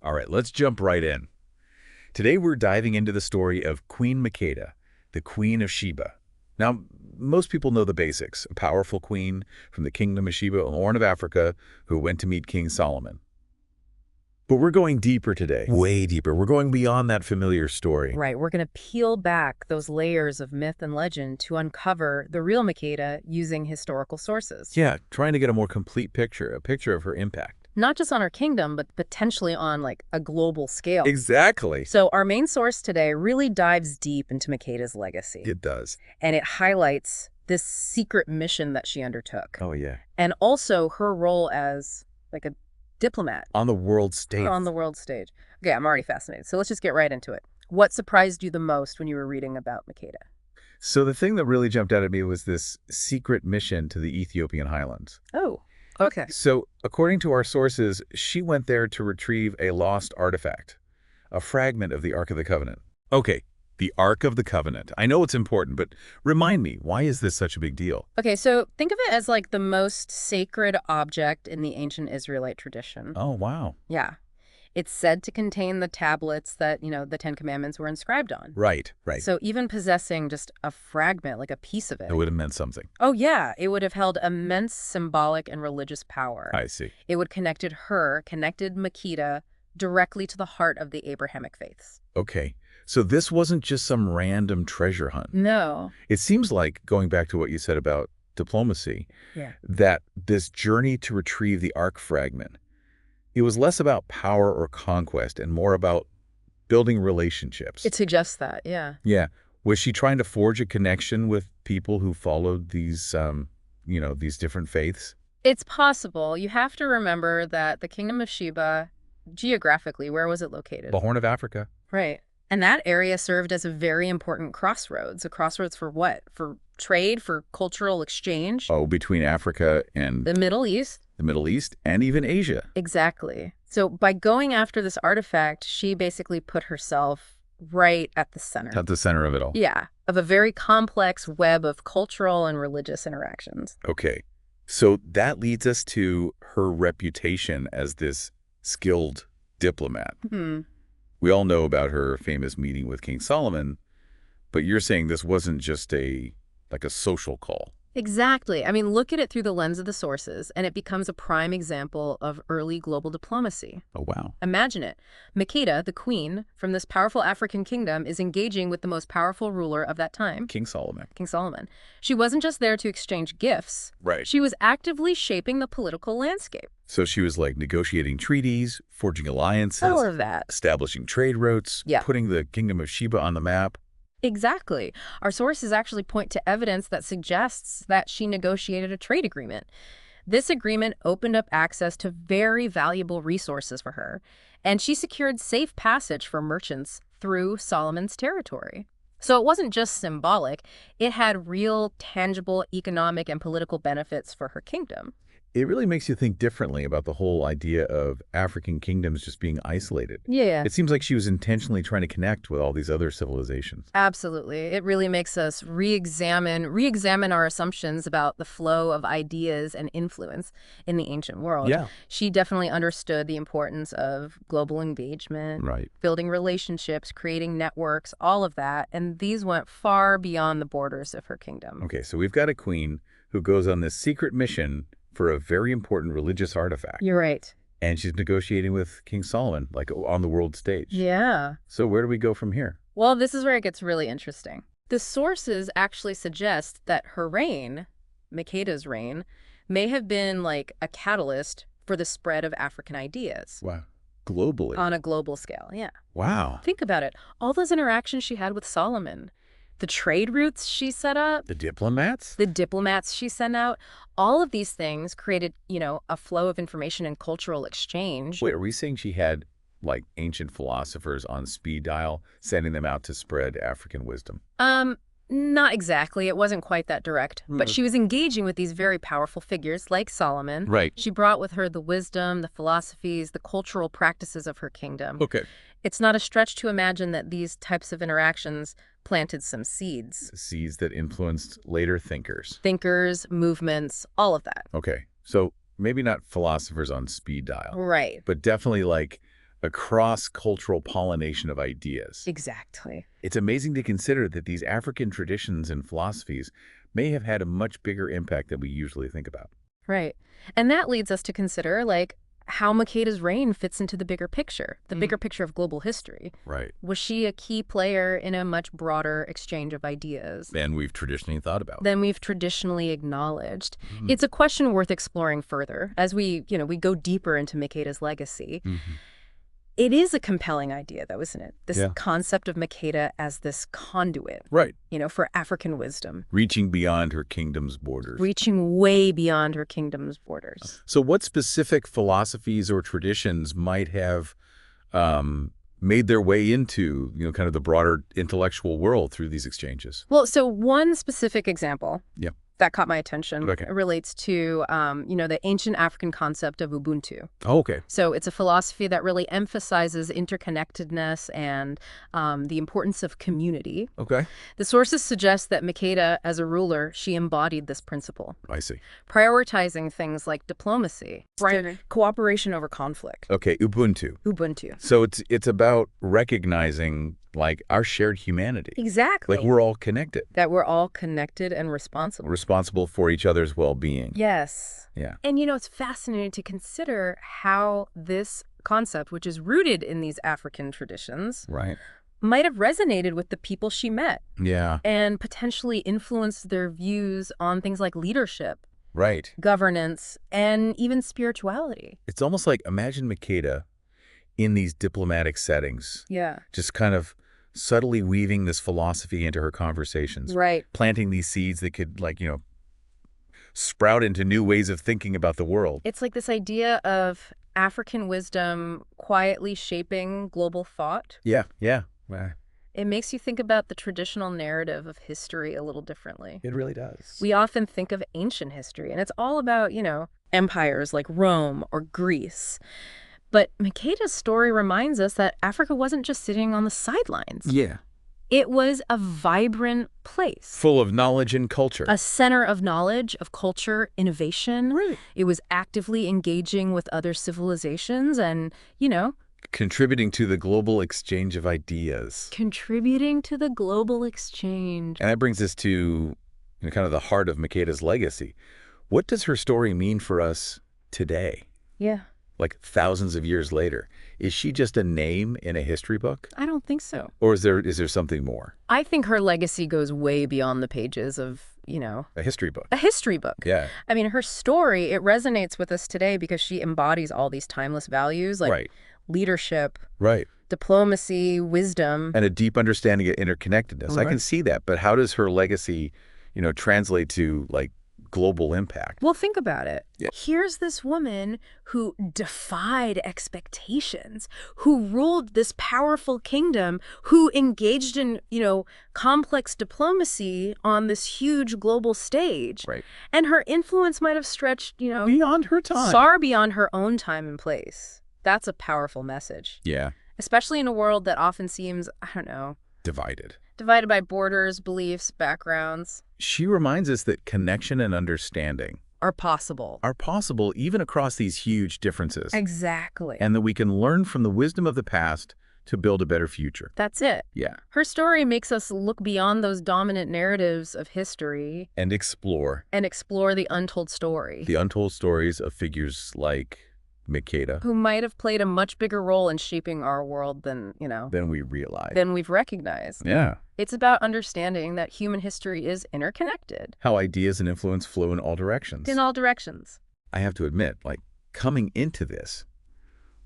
All right, let's jump right in. Today we're diving into the story of Queen Makeda, the Queen of Sheba. Now, most people know the basics, a powerful queen from the Kingdom of Sheba, a Horn of Africa, who went to meet King Solomon. But we're going deeper today, way deeper. We're going beyond that familiar story. Right, we're going to peel back those layers of myth and legend to uncover the real Makeda using historical sources. Yeah, trying to get a more complete picture, a picture of her impact. Not just on our kingdom, but potentially on like a global scale. Exactly. So our main source today really dives deep into Makeda's legacy. It does. And it highlights this secret mission that she undertook. Oh, yeah. And also her role as like a diplomat. On the world stage. On the world stage. Okay, I'm already fascinated. So let's just get right into it. What surprised you the most when you were reading about Makeda? So the thing that really jumped out at me was this secret mission to the Ethiopian highlands. Oh, okay. So according to our sources, she went there to retrieve a lost artifact, a fragment of the Ark of the Covenant. Okay, the Ark of the Covenant. I know it's important, but remind me, why is this such a big deal? Okay, so think of it as like the most sacred object in the ancient Israelite tradition. Oh, wow. Yeah. It's said to contain the tablets that, the Ten Commandments were inscribed on. Right, right. So even possessing just a fragment, like a piece of it. It would have meant something. Oh, yeah. It would have held immense symbolic and religious power. I see. It would connected Makeda, directly to the heart of the Abrahamic faiths. Okay. So this wasn't just some random treasure hunt. No. It seems like, going back to what you said about diplomacy, Yeah. that this journey to retrieve the Ark fragment, it was less about power or conquest and more about building relationships. It suggests that, yeah. Yeah. Was she trying to forge a connection with people who followed these, these different faiths? It's possible. You have to remember that the Kingdom of Sheba, geographically, where was it located? The Horn of Africa. Right. And that area served as a very important crossroads. A crossroads for what? For trade, for cultural exchange? Oh, between Africa and the Middle East. The Middle East and even Asia. Exactly. So by going after this artifact, she basically put herself right at the center. At the center of it all. Yeah, of a very complex web of cultural and religious interactions. Okay. So that leads us to her reputation as this skilled diplomat. We all know about her famous meeting with King Solomon, but you're saying this wasn't just like a social call. Exactly. I mean, look at it through the lens of the sources, and it becomes a prime example of early global diplomacy. Oh, wow. Imagine it. Makeda, the queen from this powerful African kingdom, is engaging with the most powerful ruler of that time. King Solomon. King Solomon. She wasn't just there to exchange gifts. Right. She was actively shaping the political landscape. So she was like negotiating treaties, forging alliances. All of that. Establishing trade routes. Yeah. Putting the Kingdom of Sheba on the map. Exactly. Our sources actually point to evidence that suggests that she negotiated a trade agreement. This agreement opened up access to very valuable resources for her, and she secured safe passage for merchants through Solomon's territory. So it wasn't just symbolic, it had real, tangible economic and political benefits for her kingdom. It really makes you think differently about the whole idea of African kingdoms just being isolated. Yeah. It seems like she was intentionally trying to connect with all these other civilizations. Absolutely. It really makes us re-examine our assumptions about the flow of ideas and influence in the ancient world. Yeah. She definitely understood the importance of global engagement, Right. building relationships, creating networks, all of that. And these went far beyond the borders of her kingdom. Okay, so we've got a queen who goes on this secret mission for a very important religious artifact. You're right. And she's negotiating with King Solomon, like on the world stage. Yeah. So where do we go from here? Well, this is where it gets really interesting. The sources actually suggest that her reign, Makeda's reign, may have been like a catalyst for the spread of African ideas. Wow. Globally. On a global scale, yeah. Wow. Think about it. All those interactions she had with Solomon, the trade routes she set up, The diplomats? the diplomats she sent out, all of these things created, a flow of information and cultural exchange. Wait, are we saying she had like ancient philosophers on speed dial, sending them out to spread African wisdom? Not exactly. It wasn't quite that direct. But she was engaging with these very powerful figures like Solomon. Right. She brought with her the wisdom, the philosophies, the cultural practices of her kingdom. Okay. It's not a stretch to imagine that these types of interactions planted some seeds. Seeds that influenced later thinkers. Thinkers, movements, all of that. Okay. So maybe not philosophers on speed dial. Right. But definitely like A cross-cultural pollination of ideas. Exactly. It's amazing to consider that these African traditions and philosophies may have had a much bigger impact than we usually think about. Right. And that leads us to consider, like, how Makeda's reign fits into the bigger picture, the bigger picture of global history. Right. Was she a key player in a much broader exchange of ideas Than we've traditionally thought about. than we've traditionally acknowledged? It's a question worth exploring further as we go deeper into Makeda's legacy. It is a compelling idea, though, isn't it? This concept of Makeda as this conduit, Right. For African wisdom. Reaching beyond her kingdom's borders. Reaching way beyond her kingdom's borders. So what specific philosophies or traditions might have made their way into, kind of the broader intellectual world through these exchanges? Well, so one specific example that caught my attention relates to, the ancient African concept of Ubuntu. Oh, okay. So it's a philosophy that really emphasizes interconnectedness and the importance of community. Okay. The sources suggest that Makeda, as a ruler, she embodied this principle, I see. prioritizing things like diplomacy, cooperation over conflict. Okay, Ubuntu. Ubuntu. So it's about recognizing, like, our shared humanity. Exactly. Like, we're all connected. That we're all connected and responsible. Responsible for each other's well-being. Yes. Yeah. And, it's fascinating to consider how this concept, which is rooted in these African traditions, Right. might have resonated with the people she met Yeah. and potentially influenced their views on things like leadership, Right. governance, and even spirituality. It's almost like, imagine Makeda in these diplomatic settings. Yeah. Just kind of subtly weaving this philosophy into her conversations. Right. Planting these seeds that could, sprout into new ways of thinking about the world. It's like this idea of African wisdom quietly shaping global thought. Yeah. It makes you think about the traditional narrative of history a little differently. It really does. We often think of ancient history, and it's all about, empires like Rome or Greece. But Makeda's story reminds us that Africa wasn't just sitting on the sidelines. Yeah. It was a vibrant place. Full of knowledge and culture. A center of knowledge, of culture, innovation. Right. It was actively engaging with other civilizations and, Contributing to the global exchange of ideas. contributing to the global exchange. And that brings us to kind of the heart of Makeda's legacy. What does her story mean for us today? Yeah. Like thousands of years later? Is she just a name in a history book? I don't think so. Or is there something more? I think her legacy goes way beyond the pages of, A history book. a history book. Yeah. I mean, her story, it resonates with us today because she embodies all these timeless values like Right. leadership, Right. diplomacy, wisdom. And a deep understanding of interconnectedness. I can see that. But how does her legacy, translate to, like, global impact? Well, think about it. Yeah. Here's this woman who defied expectations, who ruled this powerful kingdom, who engaged in, complex diplomacy on this huge global stage. Right. And her influence might have stretched, Beyond her time. far beyond her own time and place. That's a powerful message, Yeah. especially in a world that often seems, Divided. divided by borders, beliefs, backgrounds. She reminds us that connection and understanding Are possible. are possible even across these huge differences. Exactly. And that we can learn from the wisdom of the past to build a better future. That's it. Yeah. Her story makes us look beyond those dominant narratives of history And explore and explore the untold story, the untold stories of figures like Makeda who might have played a much bigger role in shaping our world than, than we realize. than we've recognized. Yeah. It's about understanding that human history is interconnected How ideas and influence flow in all directions. in all directions. I have to admit, like, coming into this,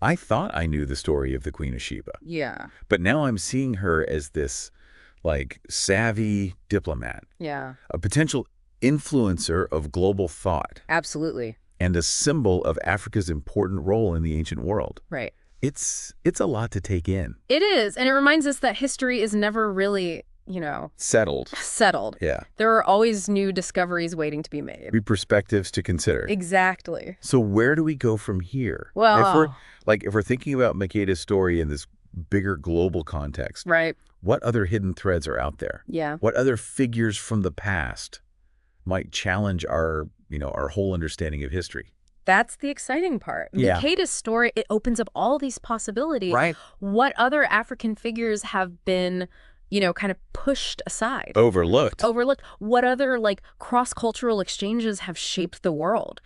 I thought I knew the story of the Queen of Sheba. Yeah. But now I'm seeing her as this, like, savvy diplomat, Yeah. a potential influencer of global thought, Absolutely. and a symbol of Africa's important role in the ancient world. Right. It's a lot to take in. It is. And it reminds us that history is never really, Settled. settled. Yeah. There are always new discoveries waiting to be made. New perspectives to consider. Exactly. So where do we go from here? Well, If we're thinking about Makeda's story in this bigger global context, right. what other hidden threads are out there? Yeah. What other figures from the past might challenge our whole understanding of history? That's the exciting part. Yeah. Makeda's story, it opens up all these possibilities. Right. What other African figures have been, kind of pushed aside? Overlooked. Overlooked. What other, cross-cultural exchanges have shaped the world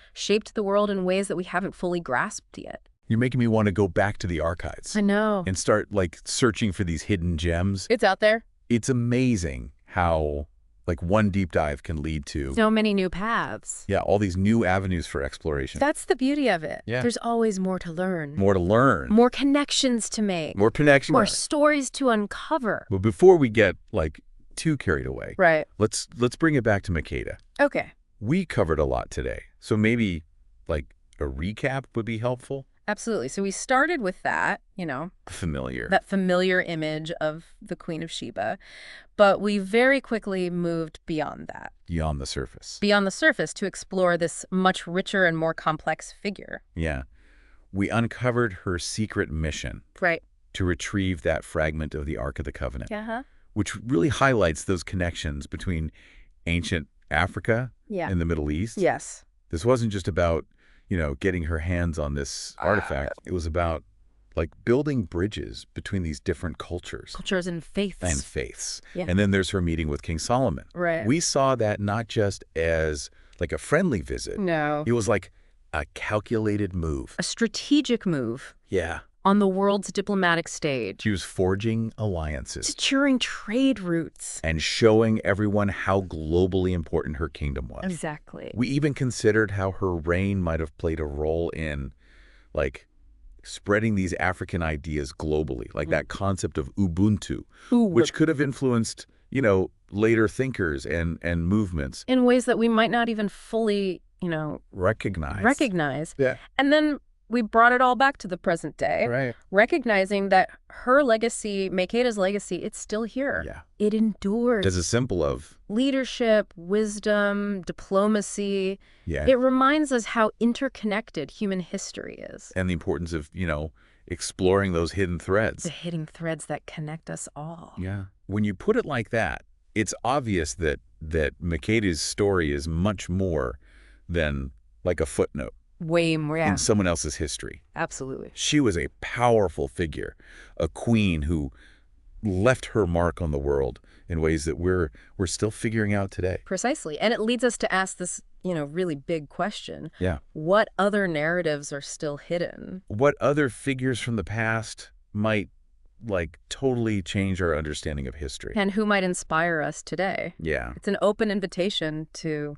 in ways that we haven't fully grasped yet? You're making me want to go back to the archives. I know. And start, searching for these hidden gems. It's out there. It's amazing how, one deep dive can lead to... So many new paths. Yeah, all these new avenues for exploration. That's the beauty of it. Yeah. There's always more to learn. More to learn. More connections to make. More connections. More stories to uncover. But before we get, too carried away, right, let's bring it back to Makeda. Okay. We covered a lot today, so maybe, a recap would be helpful? Absolutely. So we started with that, Familiar. that familiar image of the Queen of Sheba, but we very quickly moved beyond that. Beyond the surface. Beyond the surface to explore this much richer and more complex figure. Yeah. We uncovered her secret mission. Right. To retrieve that fragment of the Ark of the Covenant. Uh-huh. Which really highlights those connections between ancient Africa and the Middle East. Yes. This wasn't just about, getting her hands on this artifact. It was about, building bridges between these different cultures. Cultures and faiths. Yeah. And then there's her meeting with King Solomon. Right. We saw that not just as, a friendly visit. No. It was like a calculated move. A strategic move. Yeah. On the world's diplomatic stage. She was forging alliances. Securing trade routes. And showing everyone how globally important her kingdom was. Exactly. We even considered how her reign might have played a role in, spreading these African ideas globally, that concept of Ubuntu, which could have influenced, later thinkers and movements. In ways that we might not even fully, recognize. Yeah. And then we brought it all back to the present day, right? Recognizing that her legacy, Makeda's legacy, it's still here. Yeah. It endures. As a symbol of leadership, wisdom, diplomacy. Yeah. It reminds us how interconnected human history is. And the importance of, exploring those hidden threads. The hidden threads that connect us all. Yeah. When you put it like that, it's obvious that Makeda's story is much more than a footnote. Way more, yeah. In someone else's history. Absolutely. She was a powerful figure, a queen who left her mark on the world in ways that we're still figuring out today. Precisely. And it leads us to ask this, really big question. Yeah. What other narratives are still hidden? What other figures from the past might, totally change our understanding of history? And who might inspire us today? Yeah. It's an open invitation to,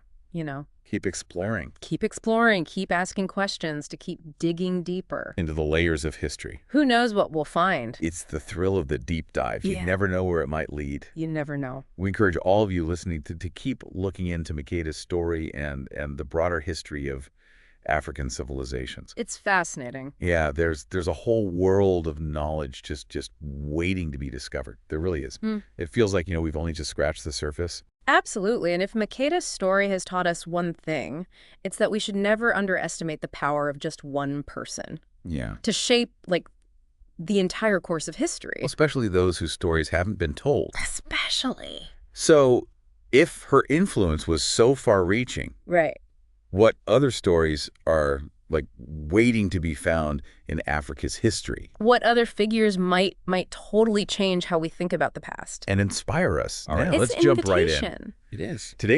keep exploring. Keep exploring, keep asking questions, to keep digging deeper. Into the layers of history. Who knows what we'll find? It's the thrill of the deep dive. You never know where it might lead. You never know. We encourage all of you listening to keep looking into Makeda's story and the broader history of African civilizations. It's fascinating. Yeah, there's a whole world of knowledge just waiting to be discovered. There really is. It feels like, we've only just scratched the surface. Absolutely. And if Makeda's story has taught us one thing, it's that we should never underestimate the power of just one person. Yeah. To shape, the entire course of history. Well, especially those whose stories haven't been told. Especially. So, if her influence was so far-reaching, right, what other stories are, waiting to be found in Africa's history? What other figures might totally change how we think about the past? And inspire us. All right, let's jump right in. It is. Today